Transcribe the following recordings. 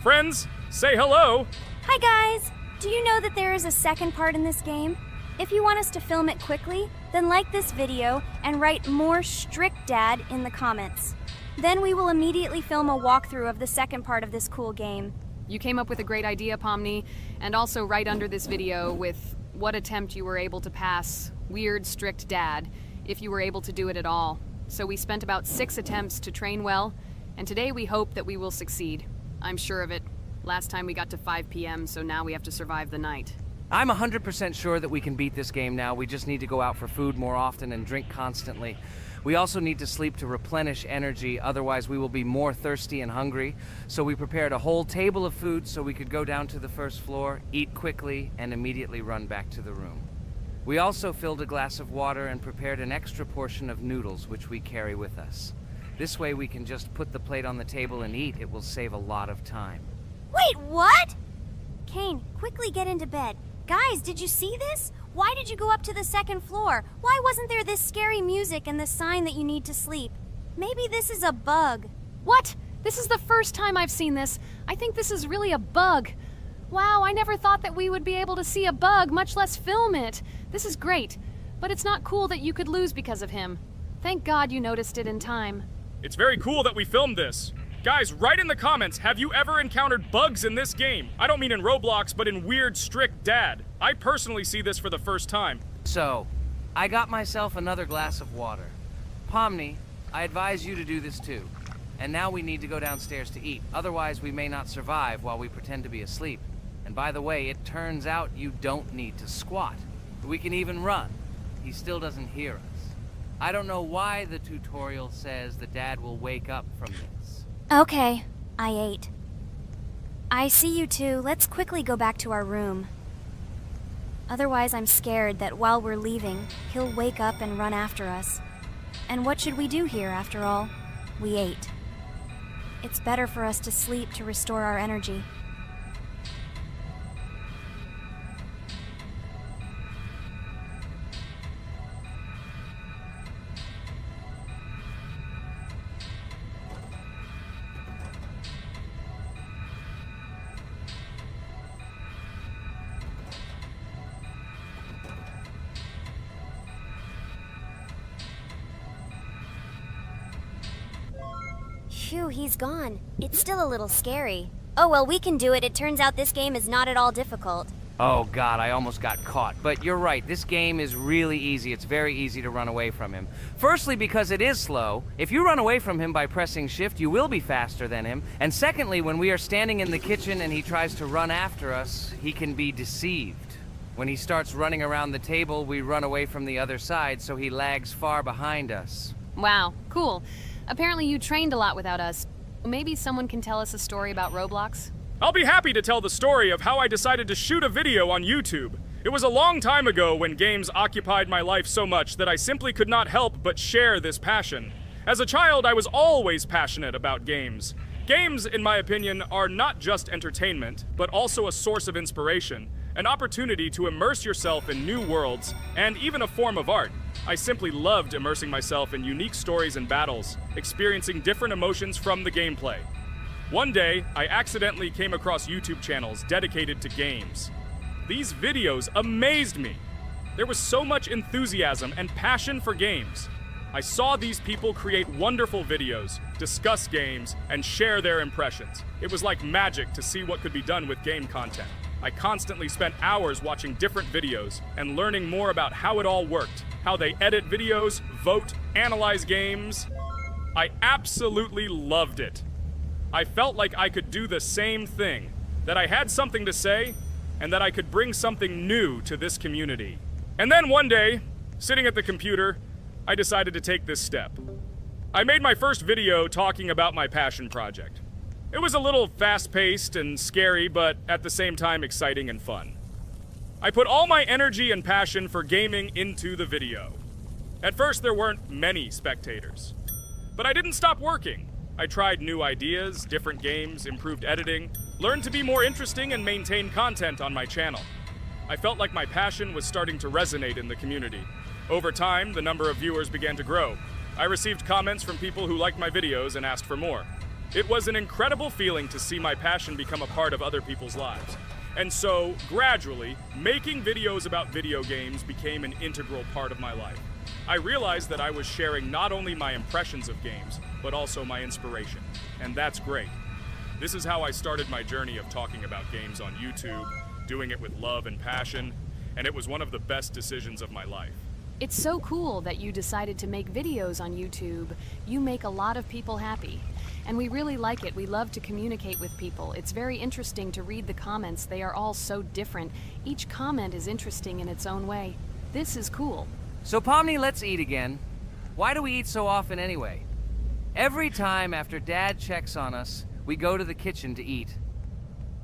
Friends, say hello! Hi guys! Do you know that there is a second part in this game? If you want us to film it quickly, then like this video and write more strict dad in the comments. Then we will immediately film a walkthrough of the second part of this cool game. You came up with a great idea, Pomni, and also right under this video with what attempt you were able to pass weird strict dad, if you were able to do it at all. So we spent about 6 attempts to train well, and today we hope that we will succeed. I'm sure of it. Last time we got to 5 p.m., so now we have to survive the night. I'm 100% sure that we can beat this game now. We just need to go out for food more often and drink constantly. We also need to sleep to replenish energy, otherwise we will be more thirsty and hungry. So we prepared a whole table of food so we could go down to the first floor, eat quickly, and immediately run back to the room. We also filled a glass of water and prepared an extra portion of noodles, which we carry with us. This way we can just put the plate on the table and eat. It will save a lot of time. Wait, what? Kane, quickly get into bed. Guys, did you see this? Why did you go up to the second floor? Why wasn't there this scary music and the sign that you need to sleep? Maybe this is a bug. What? This is the first time I've seen this. I think this is really a bug. Wow, I never thought that we would be able to see a bug, much less film it. This is great, but it's not cool that you could lose because of him. Thank God you noticed it in time. It's very cool that we filmed this. Guys, write in the comments, have you ever encountered bugs in this game? I don't mean in Roblox, but in Weird Strict Dad. I personally see this for the first time. So, I got myself another glass of water. Pomni, I advise you to do this too. And now we need to go downstairs to eat. Otherwise, we may not survive while we pretend to be asleep. And by the way, it turns out you don't need to squat. We can even run. He still doesn't hear us. I don't know why the tutorial says that Dad will wake up from this. Okay, I ate. I see you two. Let's quickly go back to our room. Otherwise, I'm scared that while we're leaving, he'll wake up and run after us. And what should we do here, after all? We ate. It's better for us to sleep to restore our energy. Phew, he's gone. It's still a little scary. Oh well, we can do it. It turns out this game is not at all difficult. Oh God, I almost got caught. But you're right, this game is really easy. It's very easy to run away from him. Firstly, because it is slow. If you run away from him by pressing shift, you will be faster than him. And secondly, when we are standing in the kitchen and he tries to run after us, he can be deceived. When he starts running around the table, we run away from the other side, so he lags far behind us. Wow, cool. Apparently you trained a lot without us. Maybe someone can tell us a story about Roblox? I'll be happy to tell the story of how I decided to shoot a video on YouTube. It was a long time ago when games occupied my life so much that I simply could not help but share this passion. As a child, I was always passionate about games. Games, in my opinion, are not just entertainment, but also a source of inspiration, an opportunity to immerse yourself in new worlds, and even a form of art. I simply loved immersing myself in unique stories and battles, experiencing different emotions from the gameplay. One day, I accidentally came across YouTube channels dedicated to games. These videos amazed me. There was so much enthusiasm and passion for games. I saw these people create wonderful videos, discuss games, and share their impressions. It was like magic to see what could be done with game content. I constantly spent hours watching different videos and learning more about how it all worked, how they edit videos, vote, analyze games. I absolutely loved it. I felt like I could do the same thing, that I had something to say, and that I could bring something new to this community. And then one day, sitting at the computer, I decided to take this step. I made my first video talking about my passion project. It was a little fast-paced and scary, but at the same time exciting and fun. I put all my energy and passion for gaming into the video. At first, there weren't many spectators. But I didn't stop working. I tried new ideas, different games, improved editing, learned to be more interesting and maintain content on my channel. I felt like my passion was starting to resonate in the community. Over time, the number of viewers began to grow. I received comments from people who liked my videos and asked for more. It was an incredible feeling to see my passion become a part of other people's lives. And so, gradually, making videos about video games became an integral part of my life. I realized that I was sharing not only my impressions of games, but also my inspiration. And that's great. This is how I started my journey of talking about games on YouTube, doing it with love and passion, and it was one of the best decisions of my life. It's so cool that you decided to make videos on YouTube. You make a lot of people happy. And we really like it. We love to communicate with people. It's very interesting to read the comments. They are all so different. Each comment is interesting in its own way. This is cool. So Pomni, let's eat again. Why do we eat so often anyway? Every time after Dad checks on us, we go to the kitchen to eat.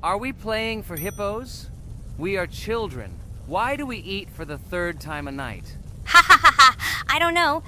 Are we playing for hippos? We are children. Why do we eat for the third time a night? Ha ha ha ha! I don't know.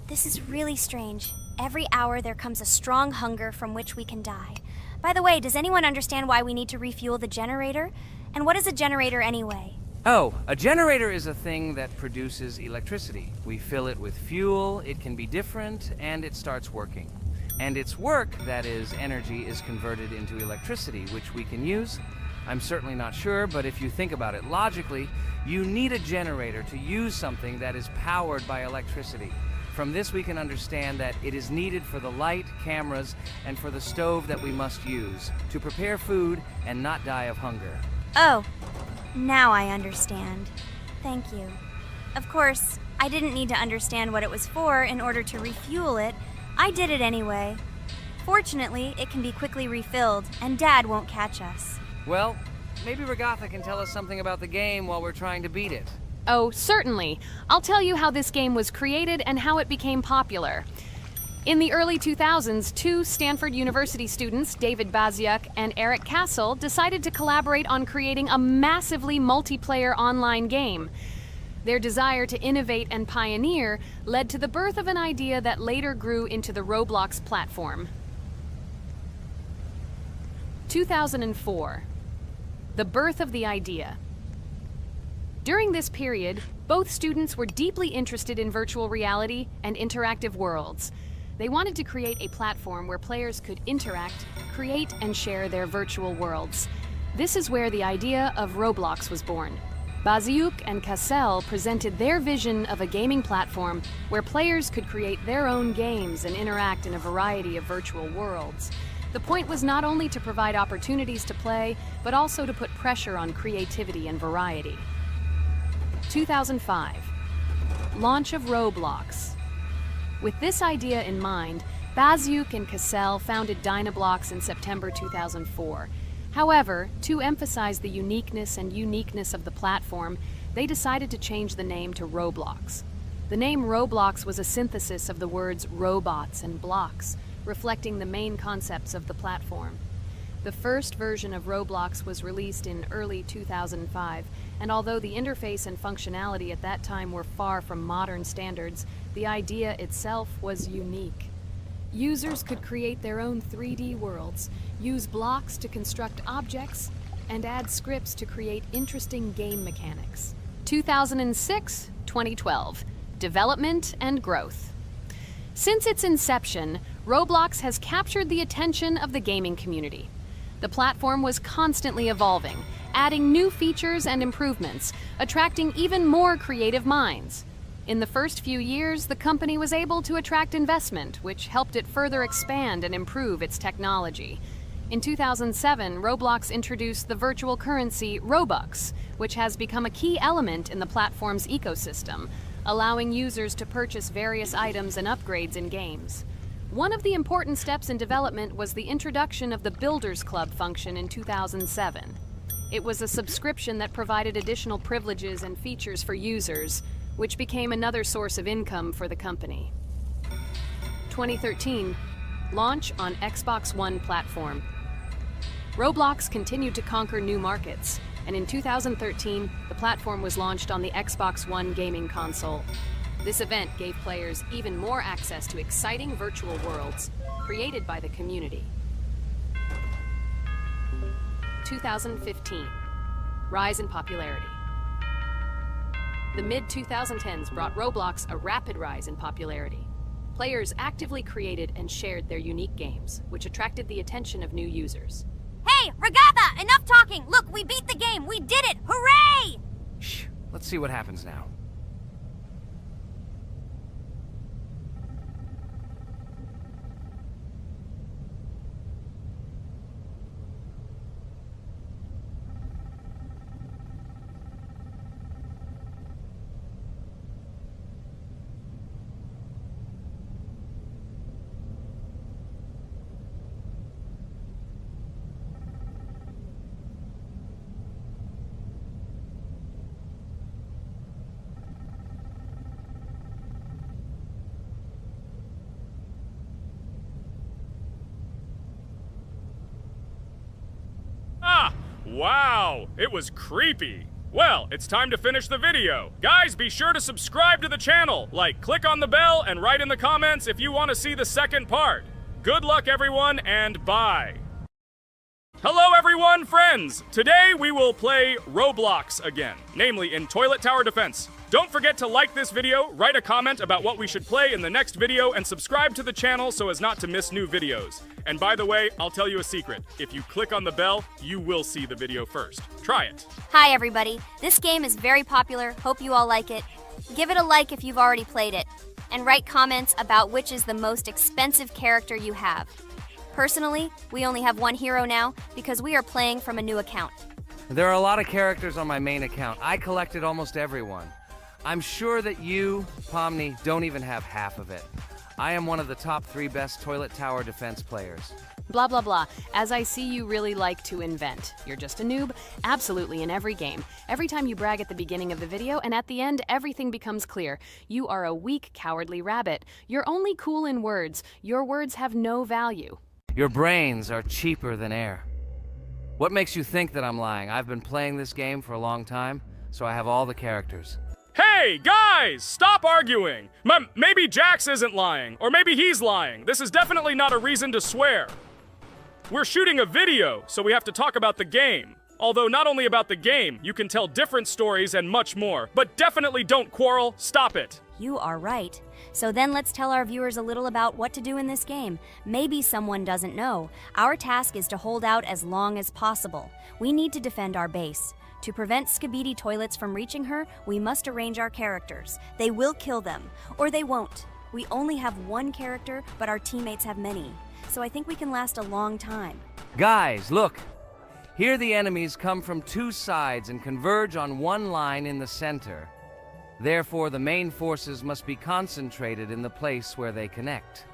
This is really strange. Every hour there comes a strong hunger from which we can die. By the way, does anyone understand why we need to refuel the generator? And what is a generator anyway? Oh, a generator is a thing that produces electricity. We fill it with fuel, it can be different, and it starts working. And its work, that is, energy, is converted into electricity, which we can use. I'm certainly not sure, but if you think about it logically, you need a generator to use something that is powered by electricity. From this we can understand that it is needed for the light, cameras, and for the stove that we must use, to prepare food and not die of hunger. Oh, now I understand. Thank you. Of course, I didn't need to understand what it was for in order to refuel it. I did it anyway. Fortunately, it can be quickly refilled, and Dad won't catch us. Well, maybe Regatha can tell us something about the game while we're trying to beat it. Oh, certainly. I'll tell you how this game was created and how it became popular. In the early 2000s, two Stanford University students, David Baziuk and Eric Castle, decided to collaborate on creating a massively multiplayer online game. Their desire to innovate and pioneer led to the birth of an idea that later grew into the Roblox platform. 2004. The birth of the idea. During this period, both students were deeply interested in virtual reality and interactive worlds. They wanted to create a platform where players could interact, create, and share their virtual worlds. This is where the idea of Roblox was born. Baziuk and Cassell presented their vision of a gaming platform where players could create their own games and interact in a variety of virtual worlds. The point was not only to provide opportunities to play, but also to put pressure on creativity and variety. 2005. Launch of Roblox. With this idea in mind, Baziuk and Cassell founded Dynablocks in September 2004. However, to emphasize the uniqueness of the platform, they decided to change the name to Roblox. The name Roblox was a synthesis of the words robots and blocks, reflecting the main concepts of the platform. The first version of Roblox was released in early 2005, and although the interface and functionality at that time were far from modern standards, the idea itself was unique. Users could create their own 3D worlds, use blocks to construct objects, and add scripts to create interesting game mechanics. 2006-2012. Development and growth. Since its inception, Roblox has captured the attention of the gaming community. The platform was constantly evolving, adding new features and improvements, attracting even more creative minds. In the first few years, the company was able to attract investment, which helped it further expand and improve its technology. In 2007, Roblox introduced the virtual currency Robux, which has become a key element in the platform's ecosystem, allowing users to purchase various items and upgrades in games. One of the important steps in development was the introduction of the Builders Club function in 2007. It was a subscription that provided additional privileges and features for users, which became another source of income for the company. 2013, launch on Xbox One platform. Roblox continued to conquer new markets, and in 2013, the platform was launched on the Xbox One gaming console. This event gave players even more access to exciting virtual worlds created by the community. 2015, rise in popularity. The mid-2010s brought Roblox a rapid rise in popularity. Players actively created and shared their unique games, which attracted the attention of new users. Hey, Regatha, enough talking! Look, we beat the game! We did it! Hooray! Shh, let's see what happens now. Wow, it was creepy. Well, it's time to finish the video. Guys, be sure to subscribe to the channel, click on the bell, and write in the comments if you want to see the second part. Good luck, everyone, and bye. Hello, everyone, friends! Today we will play Roblox again, namely in Toilet Tower Defense. Don't forget to like this video, write a comment about what we should play in the next video, and subscribe to the channel so as not to miss new videos. And by the way, I'll tell you a secret. If you click on the bell, you will see the video first. Try it. Hi, everybody. This game is very popular. Hope you all like it. Give it a like if you've already played it. And write comments about which is the most expensive character you have. Personally, we only have one hero now because we are playing from a new account. There are a lot of characters on my main account. I collected almost everyone. I'm sure that you, Pomni, don't even have half of it. I am one of the top 3 best Toilet Tower Defense players. Blah, blah, blah. As I see, you really like to invent. You're just a noob, absolutely in every game. Every time you brag at the beginning of the video, and at the end, everything becomes clear. You are a weak, cowardly rabbit. You're only cool in words. Your words have no value. Your brains are cheaper than air. What makes you think that I'm lying? I've been playing this game for a long time, so I have all the characters. Hey, guys! Stop arguing! Maybe Jax isn't lying, or maybe he's lying. This is definitely not a reason to swear. We're shooting a video, so we have to talk about the game. Although not only about the game, you can tell different stories and much more. But definitely don't quarrel. Stop it. You are right. So then let's tell our viewers a little about what to do in this game. Maybe someone doesn't know. Our task is to hold out as long as possible. We need to defend our base. To prevent Skibidi Toilets from reaching her, we must arrange our characters. They will kill them, or they won't. We only have one character, but our teammates have many. So I think we can last a long time. Guys, look! Here the enemies come from 2 sides and converge on one line in the center. Therefore, the main forces must be concentrated in the place where they connect.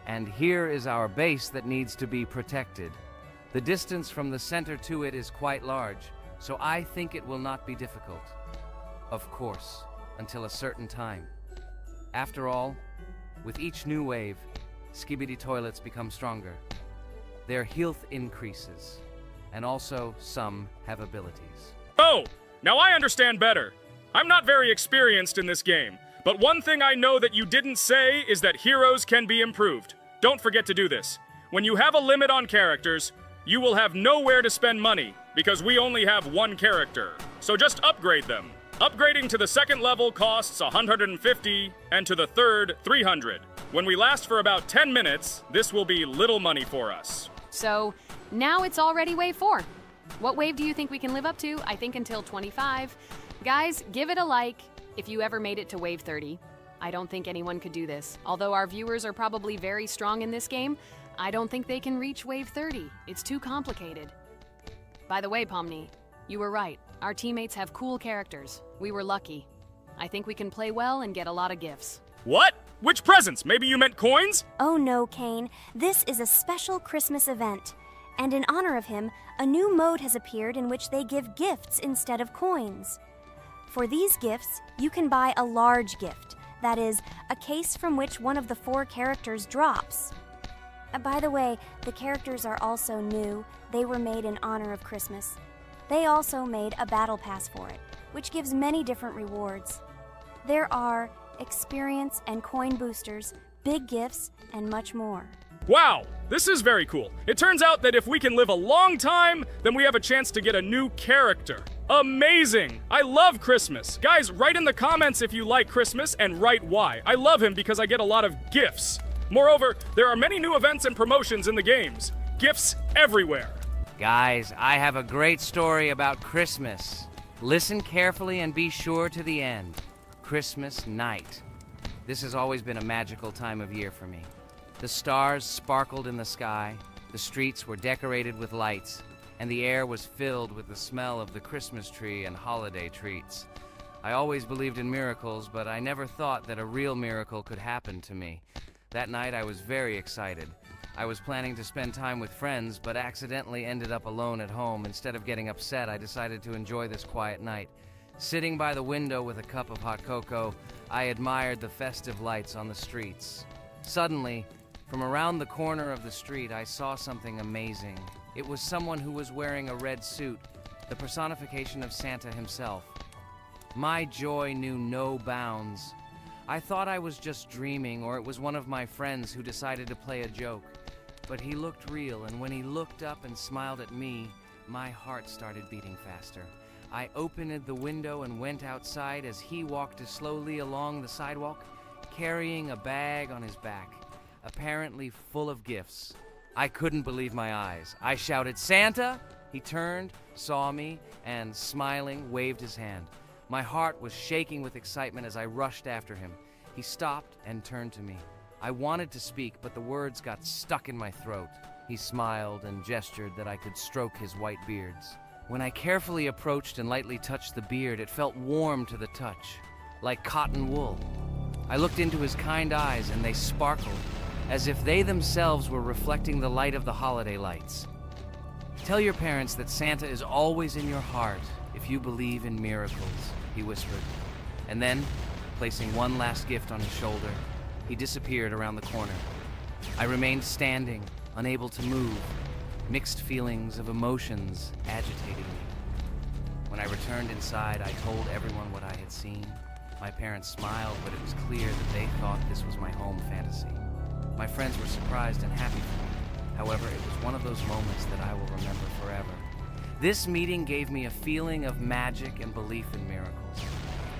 And here is our base that needs to be protected. The distance from the center to it is quite large, so I think it will not be difficult. Of course, until a certain time. After all, with each new wave, Skibidi Toilets become stronger. Their health increases, and also some have abilities. Oh, now I understand better. I'm not very experienced in this game, but one thing I know that you didn't say is that heroes can be improved. Don't forget to do this. When you have a limit on characters, you will have nowhere to spend money, because we only have one character. So just upgrade them. Upgrading to the 2nd level costs 150, and to the 3rd, 300. When we last for about 10 minutes, this will be little money for us. So, now it's already wave 4. What wave do you think we can live up to? I think until 25. Guys, give it a like if you ever made it to wave 30. I don't think anyone could do this. Although our viewers are probably very strong in this game, I don't think they can reach wave 30. It's too complicated. By the way, Pomni, you were right. Our teammates have cool characters. We were lucky. I think we can play well and get a lot of gifts. What? Which presents? Maybe you meant coins? Oh no, Kane. This is a special Christmas event. And in honor of him, a new mode has appeared in which they give gifts instead of coins. For these gifts, you can buy a large gift. That is, a case from which one of the 4 characters drops. By the way, the characters are also new. They were made in honor of Christmas. They also made a battle pass for it, which gives many different rewards. There are experience and coin boosters, big gifts, and much more. Wow, this is very cool. It turns out that if we can live a long time, then we have a chance to get a new character. Amazing! I love Christmas. Guys, write in the comments if you like Christmas and write why. I love him because I get a lot of gifts. Moreover, there are many new events and promotions in the games. Gifts everywhere. Guys, I have a great story about Christmas. Listen carefully and be sure to the end. Christmas night. This has always been a magical time of year for me. The stars sparkled in the sky, the streets were decorated with lights, and the air was filled with the smell of the Christmas tree and holiday treats. I always believed in miracles, but I never thought that a real miracle could happen to me. That night I was very excited. I was planning to spend time with friends, but accidentally ended up alone at home. Instead of getting upset, I decided to enjoy this quiet night. Sitting by the window with a cup of hot cocoa, I admired the festive lights on the streets. Suddenly, from around the corner of the street, I saw something amazing. It was someone who was wearing a red suit, the personification of Santa himself. My joy knew no bounds. I thought I was just dreaming, or it was one of my friends who decided to play a joke. But he looked real, and when he looked up and smiled at me, my heart started beating faster. I opened the window and went outside as he walked slowly along the sidewalk, carrying a bag on his back, apparently full of gifts. I couldn't believe my eyes. I shouted, "Santa!" He turned, saw me, and smiling, waved his hand. My heart was shaking with excitement as I rushed after him. He stopped and turned to me. I wanted to speak, but the words got stuck in my throat. He smiled and gestured that I could stroke his white beards. When I carefully approached and lightly touched the beard, it felt warm to the touch, like cotton wool. I looked into his kind eyes, and they sparkled, as if they themselves were reflecting the light of the holiday lights. "Tell your parents that Santa is always in your heart if you believe in miracles," he whispered. And then, placing one last gift on his shoulder, he disappeared around the corner. I remained standing, unable to move, mixed feelings of emotions agitating me. When I returned inside, I told everyone what I had seen. My parents smiled, but it was clear that they thought this was my home fantasy. My friends were surprised and happy for me. However, it was one of those moments that I will remember forever. This meeting gave me a feeling of magic and belief in miracles.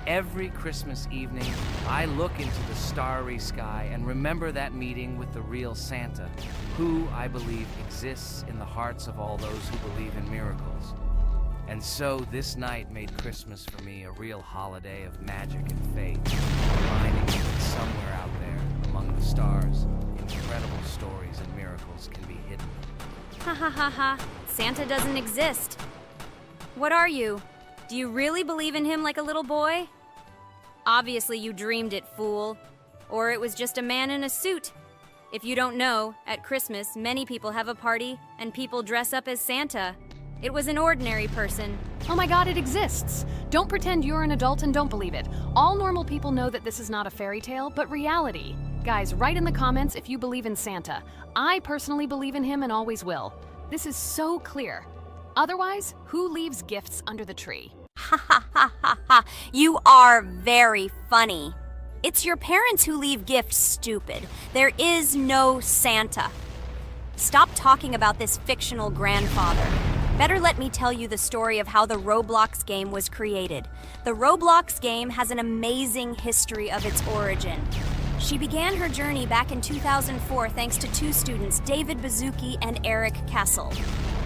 Every Christmas evening, I look into the starry sky and remember that meeting with the real Santa, who, I believe, exists in the hearts of all those who believe in miracles. And so this night made Christmas for me a real holiday of magic and faith, reminding me that somewhere out there, among the stars, incredible stories and miracles can be hidden. Ha ha ha ha. Santa doesn't exist. What are you? Do you really believe in him like a little boy? Obviously you dreamed it, fool. Or it was just a man in a suit. If you don't know, at Christmas, many people have a party and people dress up as Santa. It was an ordinary person. Oh my god, it exists! Don't pretend you're an adult and don't believe it. All normal people know that this is not a fairy tale, but reality. Guys, write in the comments if you believe in Santa. I personally believe in him and always will. This is so clear. Otherwise, who leaves gifts under the tree? Ha ha ha ha ha. You are very funny. It's your parents who leave gifts, stupid. There is no Santa. Stop talking about this fictional grandfather. Better let me tell you the story of how the Roblox game was created. The Roblox game has an amazing history of its origin. She began her journey back in 2004 thanks to two students, David Bazuki and Eric Castle.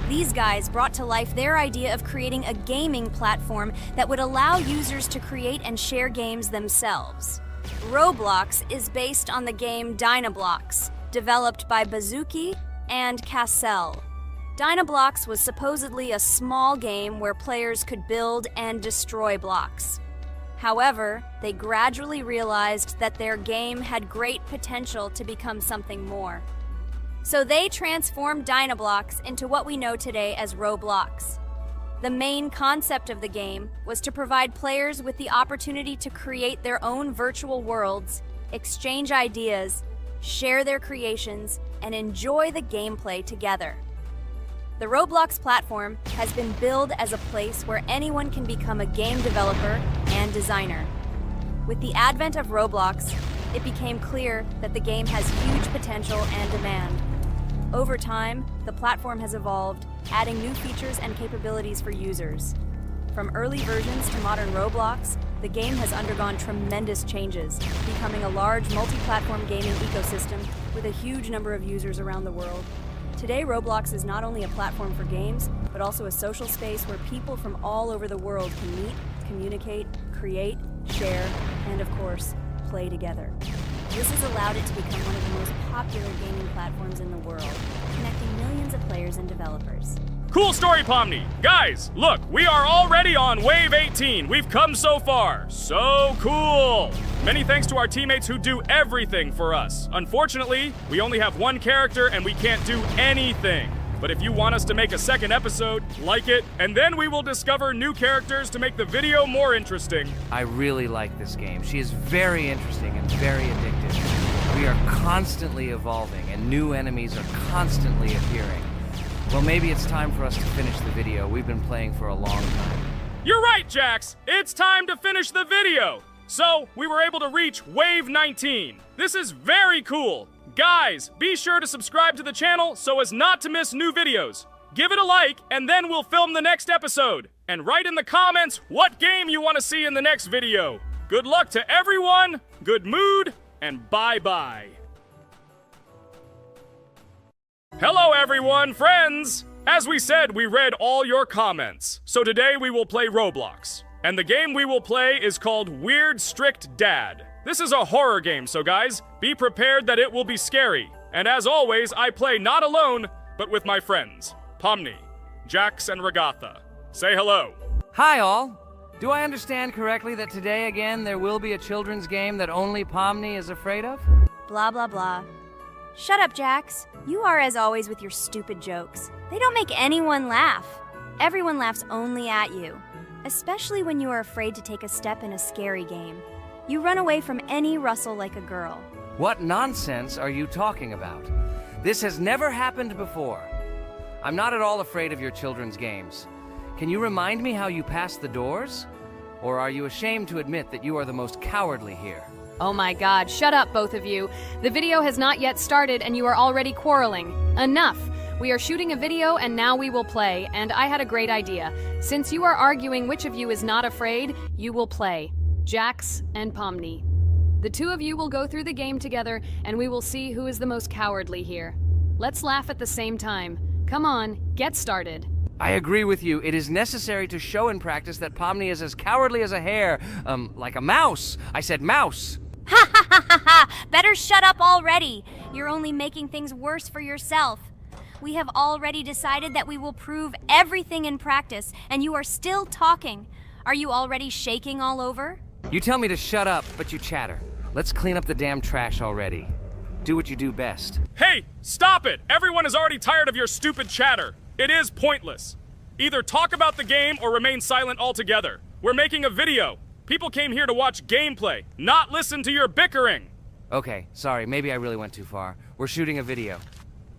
These guys brought to life their idea of creating a gaming platform that would allow users to create and share games themselves. Roblox is based on the game Dynablox, developed by Bazuki and Cassell. Dynablox was supposedly a small game where players could build and destroy blocks. However, they gradually realized that their game had great potential to become something more. So they transformed Dynablox into what we know today as Roblox. The main concept of the game was to provide players with the opportunity to create their own virtual worlds, exchange ideas, share their creations, and enjoy the gameplay together. The Roblox platform has been billed as a place where anyone can become a game developer and designer. With the advent of Roblox, it became clear that the game has huge potential and demand. Over time, the platform has evolved, adding new features and capabilities for users. From early versions to modern Roblox, the game has undergone tremendous changes, becoming a large multi-platform gaming ecosystem with a huge number of users around the world. Today, Roblox is not only a platform for games, but also a social space where people from all over the world can meet, communicate, create, share, and of course, play together. This has allowed it to become one of the most popular gaming platforms in the world, connecting millions of players and developers. Cool story, Pomni. Guys, look, we are already on Wave 18. We've come so far. So cool. Many thanks to our teammates who do everything for us. Unfortunately, we only have one character and we can't do anything. But if you want us to make a second episode, like it, and then we will discover new characters to make the video more interesting. I really like this game. She is very interesting and very addictive. We are constantly evolving and new enemies are constantly appearing. Well, maybe it's time for us to finish the video. We've been playing for a long time. You're right, Jax. It's time to finish the video. So, we were able to reach Wave 19. This is very cool. Guys, be sure to subscribe to the channel so as not to miss new videos. Give it a like, and then we'll film the next episode. And write in the comments what game you want to see in the next video. Good luck to everyone, good mood, and bye-bye. Hello everyone, friends! As we said, we read all your comments. So today we will play Roblox. And the game we will play is called Weird Strict Dad. This is a horror game, so guys, be prepared that it will be scary. And as always, I play not alone, but with my friends, Pomni, Jax, and Regatha. Say hello. Hi, all. Do I understand correctly that today again there will be a children's game that only Pomni is afraid of? Blah, blah, blah. Shut up, Jax. You are as always with your stupid jokes. They don't make anyone laugh. Everyone laughs only at you, especially when you are afraid to take a step in a scary game. You run away from any rustle like a girl. What nonsense are you talking about? This has never happened before. I'm not at all afraid of your children's games. Can you remind me how you passed the doors? Or are you ashamed to admit that you are the most cowardly here? Oh my god, shut up, both of you. The video has not yet started and you are already quarreling. Enough! We are shooting a video and now we will play, and I had a great idea. Since you are arguing which of you is not afraid, you will play. Jax and Pomni. The two of you will go through the game together and we will see who is the most cowardly here. Let's laugh at the same time. Come on, get started. I agree with you. It is necessary to show in practice that Pomni is as cowardly as a hare. Like a mouse. I said mouse. Ha ha ha ha ha! Better shut up already. You're only making things worse for yourself. We have already decided that we will prove everything in practice, and you are still talking. Are you already shaking all over? You tell me to shut up, but you chatter. Let's clean up the damn trash already. Do what you do best. Hey, stop it! Everyone is already tired of your stupid chatter. It is pointless. Either talk about the game or remain silent altogether. We're making a video. People came here to watch gameplay, not listen to your bickering. Okay, sorry, maybe I really went too far. We're shooting a video.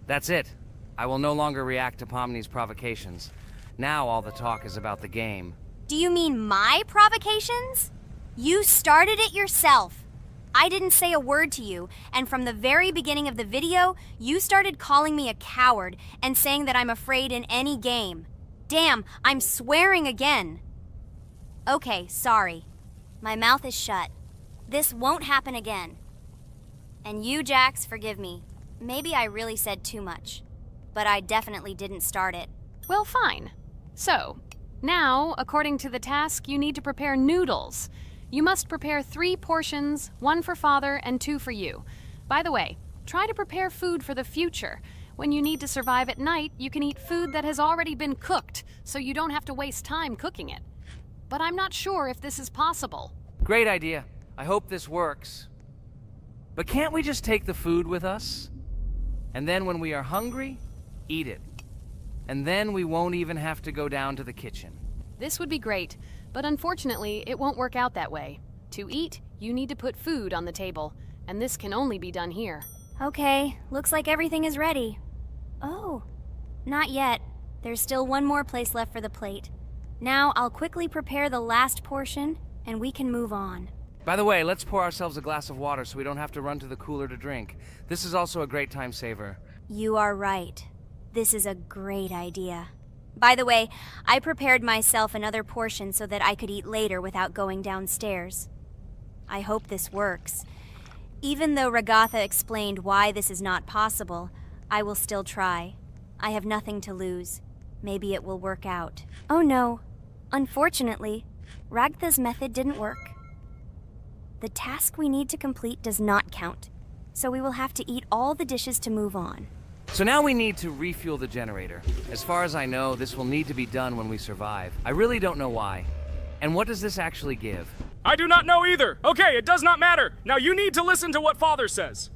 That's it. I will no longer react to Pomni's provocations. Now all the talk is about the game. Do you mean my provocations? You started it yourself. I didn't say a word to you, and from the very beginning of the video, you started calling me a coward and saying that I'm afraid in any game. Damn, I'm swearing again. Okay, sorry. My mouth is shut. This won't happen again. And you, Jax, forgive me. Maybe I really said too much, but I definitely didn't start it. Well, fine. So, now, according to the task, you need to prepare noodles. You must prepare 3 portions, 1 for father and 2 for you. By the way, try to prepare food for the future. When you need to survive at night, you can eat food that has already been cooked, so you don't have to waste time cooking it. But I'm not sure if this is possible. Great idea. I hope this works. But can't we just take the food with us? And then when we are hungry, eat it. And then we won't even have to go down to the kitchen. This would be great, but unfortunately, it won't work out that way. To eat, you need to put food on the table, and this can only be done here. Okay, looks like everything is ready. Oh, not yet. There's still one more place left for the plate. Now I'll quickly prepare the last portion, and we can move on. By the way, let's pour ourselves a glass of water so we don't have to run to the cooler to drink. This is also a great time saver. You are right. This is a great idea. By the way, I prepared myself another portion so that I could eat later without going downstairs. I hope this works. Even though Ragatha explained why this is not possible, I will still try. I have nothing to lose. Maybe it will work out. Oh no. Unfortunately, Ragatha's method didn't work. The task we need to complete does not count, so we will have to eat all the dishes to move on. So now we need to refuel the generator. As far as I know, this will need to be done when we survive. I really don't know why. And what does this actually give? I do not know either. Okay, it does not matter. Now you need to listen to what Father says.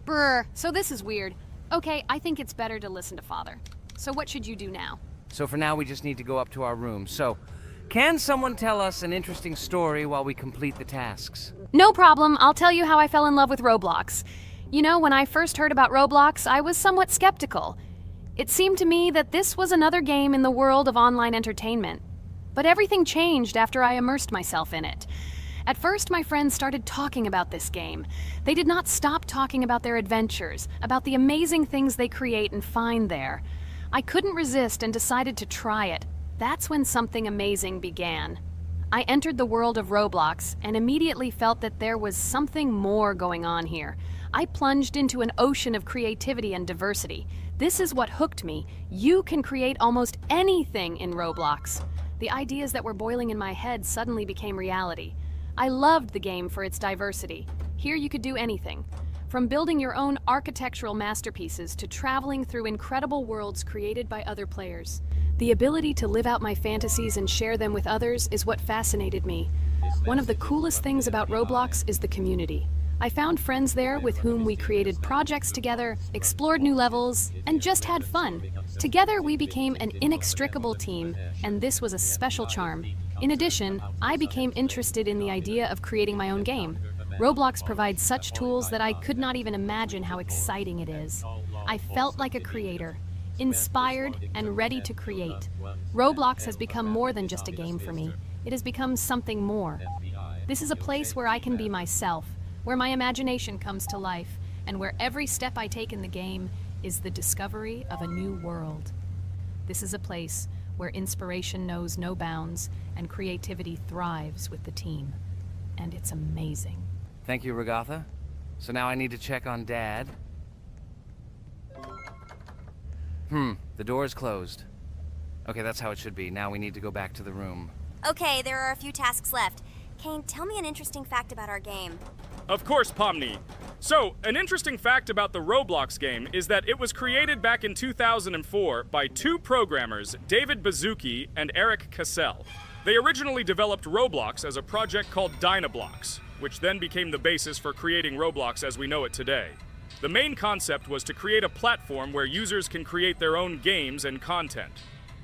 Brr, so this is weird. Okay, I think it's better to listen to Father. So what should you do now? So for now, we just need to go up to our room. So, can someone tell us an interesting story while we complete the tasks? No problem, I'll tell you how I fell in love with Roblox. You know, when I first heard about Roblox, I was somewhat skeptical. It seemed to me that this was another game in the world of online entertainment. But everything changed after I immersed myself in it. At first, my friends started talking about this game. They did not stop talking about their adventures, about the amazing things they create and find there. I couldn't resist and decided to try it. That's when something amazing began. I entered the world of Roblox and immediately felt that there was something more going on here. I plunged into an ocean of creativity and diversity. This is what hooked me. You can create almost anything in Roblox. The ideas that were boiling in my head suddenly became reality. I loved the game for its diversity. Here you could do anything, from building your own architectural masterpieces to traveling through incredible worlds created by other players. The ability to live out my fantasies and share them with others is what fascinated me. One of the coolest things about Roblox is the community. I found friends there with whom we created projects together, explored new levels, and just had fun. Together we became an inextricable team, and this was a special charm. In addition, I became interested in the idea of creating my own game. Roblox provides such tools that I could not even imagine how exciting it is. I felt like a creator, inspired and ready to create. Roblox has become more than just a game for me. It has become something more. This is a place where I can be myself, where my imagination comes to life, and where every step I take in the game is the discovery of a new world. This is a place where inspiration knows no bounds and creativity thrives with the team. And it's amazing. Thank you, Ragatha. So now I need to check on Dad. The door is closed. Okay, that's how it should be. Now we need to go back to the room. Okay, there are a few tasks left. Kane, tell me an interesting fact about our game. Of course, Pomni. So, an interesting fact about the Roblox game is that it was created back in 2004 by two programmers, David Baszucki and Eric Cassell. They originally developed Roblox as a project called Dynablocks, which then became the basis for creating Roblox as we know it today. The main concept was to create a platform where users can create their own games and content.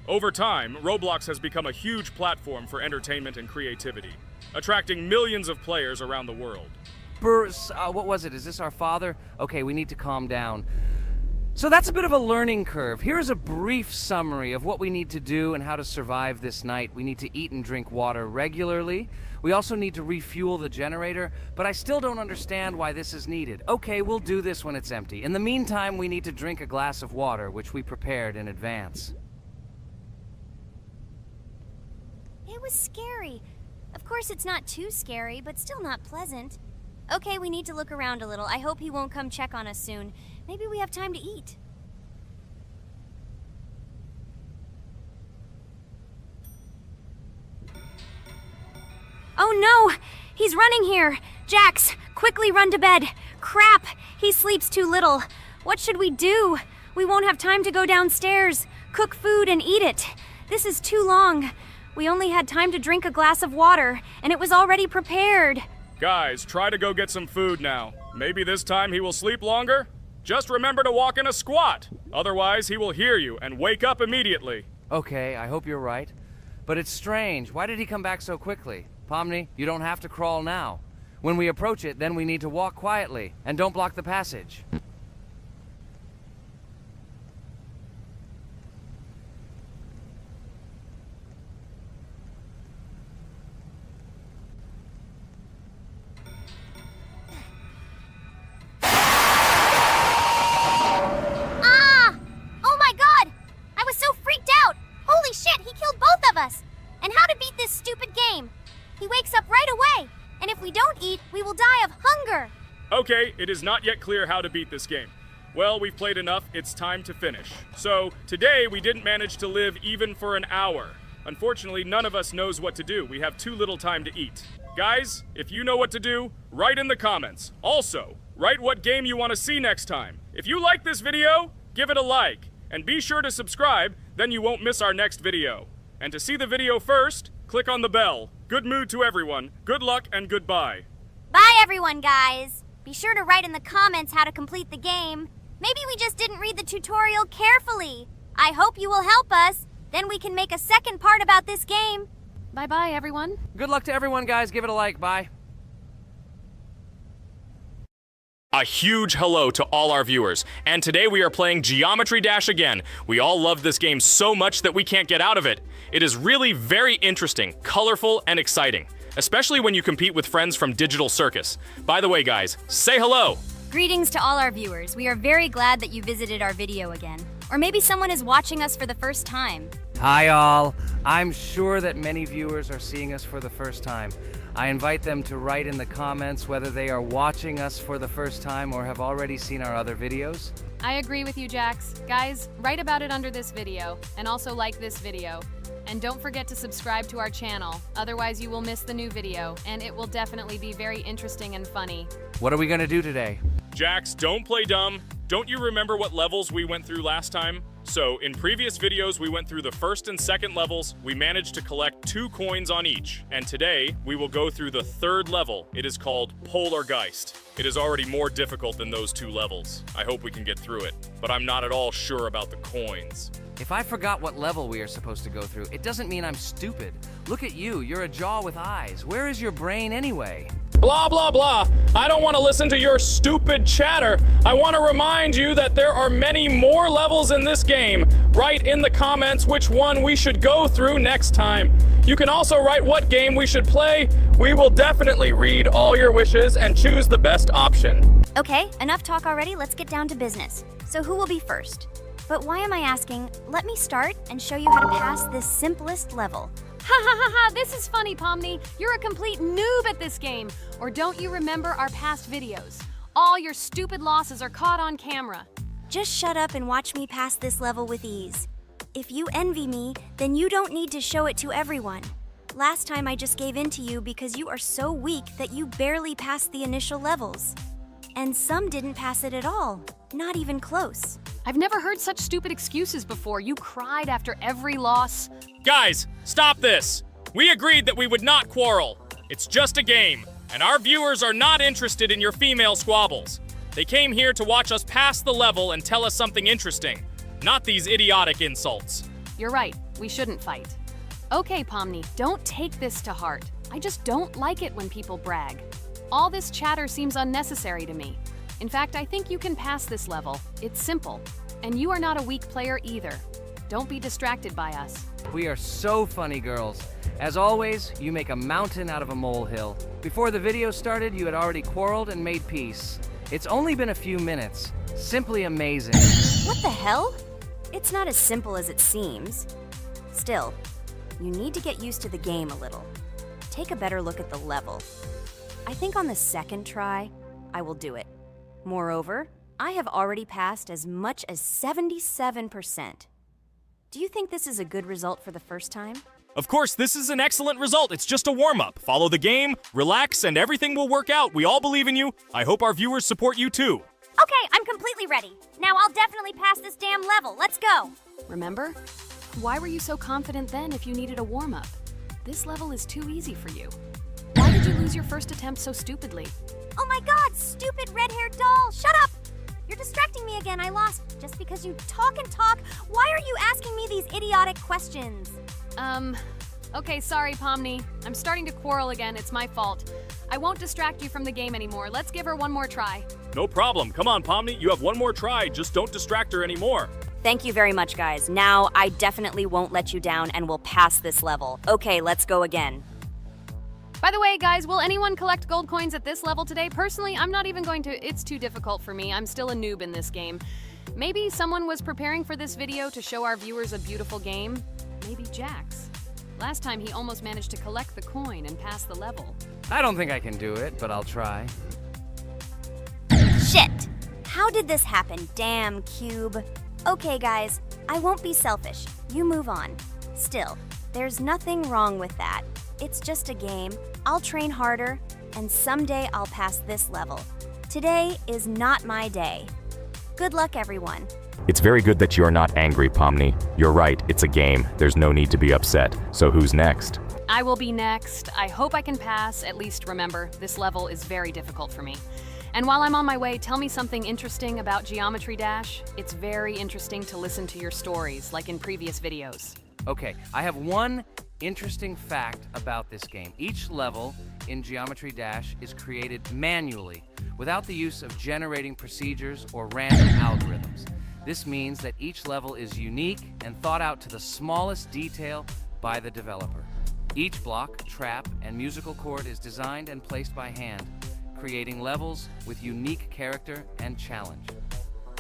Over time, Roblox has become a huge platform for entertainment and creativity, attracting millions of players around the world. What was it? Is this our father? Okay, we need to calm down. So that's a bit of a learning curve. Here's a brief summary of what we need to do and how to survive this night. We need to eat and drink water regularly. We also need to refuel the generator, but I still don't understand why this is needed. Okay, we'll do this when it's empty. In the meantime, we need to drink a glass of water, which we prepared in advance. It was scary. Of course, it's not too scary, but still not pleasant. Okay, we need to look around a little. I hope he won't come check on us soon. Maybe we have time to eat. Oh no! He's running here! Jax, quickly run to bed! Crap! He sleeps too little. What should we do? We won't have time to go downstairs, cook food and eat it. This is too long. We only had time to drink a glass of water, and it was already prepared. Guys, try to go get some food now. Maybe this time he will sleep longer? Just remember to walk in a squat. Otherwise, he will hear you and wake up immediately. Okay, I hope you're right. But it's strange. Why did he come back so quickly? Pomni, you don't have to crawl now. When we approach it, then we need to walk quietly. And don't block the passage. Oh my god! I was so freaked out! Holy shit, he killed both of us! And how to beat this stupid game? He wakes up right away, and if we don't eat, we will die of hunger! Okay, it is not yet clear how to beat this game. Well, we've played enough, it's time to finish. So, today we didn't manage to live even for an hour. Unfortunately, none of us knows what to do. We have too little time to eat. Guys, if you know what to do, write in the comments. Also, write what game you want to see next time. If you like this video, give it a like. And be sure to subscribe, then you won't miss our next video. And to see the video first, click on the bell. Good mood to everyone, good luck, and goodbye. Bye everyone, guys! Be sure to write in the comments how to complete the game. Maybe we just didn't read the tutorial carefully. I hope you will help us. Then we can make a second part about this game. Bye-bye, everyone. Good luck to everyone, guys. Give it a like. Bye. A huge hello to all our viewers, and today we are playing Geometry Dash again. We all love this game so much that we can't get out of it. It is really very interesting, colorful, and exciting, especially when you compete with friends from Digital Circus. By the way, guys, say hello! Greetings to all our viewers. We are very glad that you visited our video again. Or maybe someone is watching us for the first time. Hi, all. I'm sure that many viewers are seeing us for the first time. I invite them to write in the comments whether they are watching us for the first time or have already seen our other videos. I agree with you, Jax. Guys, write about it under this video, and also like this video. And don't forget to subscribe to our channel, otherwise you will miss the new video, and it will definitely be very interesting and funny. What are we gonna do today? Jax, don't play dumb. Don't you remember what levels we went through last time? So, in previous videos, we went through the first and second levels. We managed to collect 2 coins on each. And today, we will go through the third level. It is called Polargeist. It is already more difficult than those 2 levels. I hope we can get through it, but I'm not at all sure about the coins. If I forgot what level we are supposed to go through, it doesn't mean I'm stupid. Look at you, you're a jaw with eyes. Where is your brain anyway? Blah, blah, blah. I don't want to listen to your stupid chatter. I want to remind you that there are many more levels in this game. Write in the comments which one we should go through next time. You can also write what game we should play. We will definitely read all your wishes and choose the best option. Okay, enough talk already. Let's get down to business. So who will be first? But why am I asking? Let me start and show you how to pass this simplest level. Ha ha ha ha, this is funny, Pomni. You're a complete noob at this game. Or don't you remember our past videos? All your stupid losses are caught on camera. Just shut up and watch me pass this level with ease. If you envy me, then you don't need to show it to everyone. Last time I just gave in to you because you are so weak that you barely passed the initial levels. And some didn't pass it at all, not even close. I've never heard such stupid excuses before. You cried after every loss. Guys, stop this. We agreed that we would not quarrel. It's just a game, and our viewers are not interested in your female squabbles. They came here to watch us pass the level and tell us something interesting, not these idiotic insults. You're right, we shouldn't fight. Okay, Pomni, don't take this to heart. I just don't like it when people brag. All this chatter seems unnecessary to me. In fact, I think you can pass this level. It's simple. And you are not a weak player either. Don't be distracted by us. We are so funny, girls. As always, you make a mountain out of a molehill. Before the video started, you had already quarreled and made peace. It's only been a few minutes. Simply amazing. What the hell? It's not as simple as it seems. Still, you need to get used to the game a little. Take a better look at the level. I think on the second try, I will do it. Moreover, I have already passed as much as 77%. Do you think this is a good result for the first time? Of course, this is an excellent result. It's just a warm-up. Follow the game, relax, and everything will work out. We all believe in you. I hope our viewers support you too. Okay, I'm completely ready. Now I'll definitely pass this damn level. Let's go. Remember? Why were you so confident then if you needed a warm-up? This level is too easy for you. Why did you lose lose your first attempt so stupidly? Oh my god, stupid red-haired doll! Shut up! You're distracting me again. I lost. Just because you talk and talk, why are you asking me these idiotic questions? Okay, sorry, Pomni. I'm starting to quarrel again. It's my fault. I won't distract you from the game anymore. Let's give her one more try. No problem. Come on, Pomni. You have one more try. Just don't distract her anymore. Thank you very much, guys. Now, I definitely won't let you down and will pass this level. Okay, let's go again. By the way, guys, will anyone collect gold coins at this level today? Personally, I'm not even going to. It's too difficult for me. I'm still a noob in this game. Maybe someone was preparing for this video to show our viewers a beautiful game. Maybe Jax. Last time he almost managed to collect the coin and pass the level. I don't think I can do it, but I'll try. Shit! How did this happen? Damn, Cube. Okay, guys, I won't be selfish. You move on. Still, there's nothing wrong with that. It's just a game. I'll train harder, and someday I'll pass this level. Today is not my day. Good luck, everyone. It's very good that you're not angry, Pomni. You're right, it's a game. There's no need to be upset. So who's next? I will be next. I hope I can pass. At least remember, this level is very difficult for me. And while I'm on my way, tell me something interesting about Geometry Dash. It's very interesting to listen to your stories, like in previous videos. Okay, I have one interesting fact about this game. Each level in Geometry Dash is created manually, without the use of generating procedures or random algorithms. This means that each level is unique and thought out to the smallest detail by the developer. Each block, trap, and musical chord is designed and placed by hand, creating levels with unique character and challenge.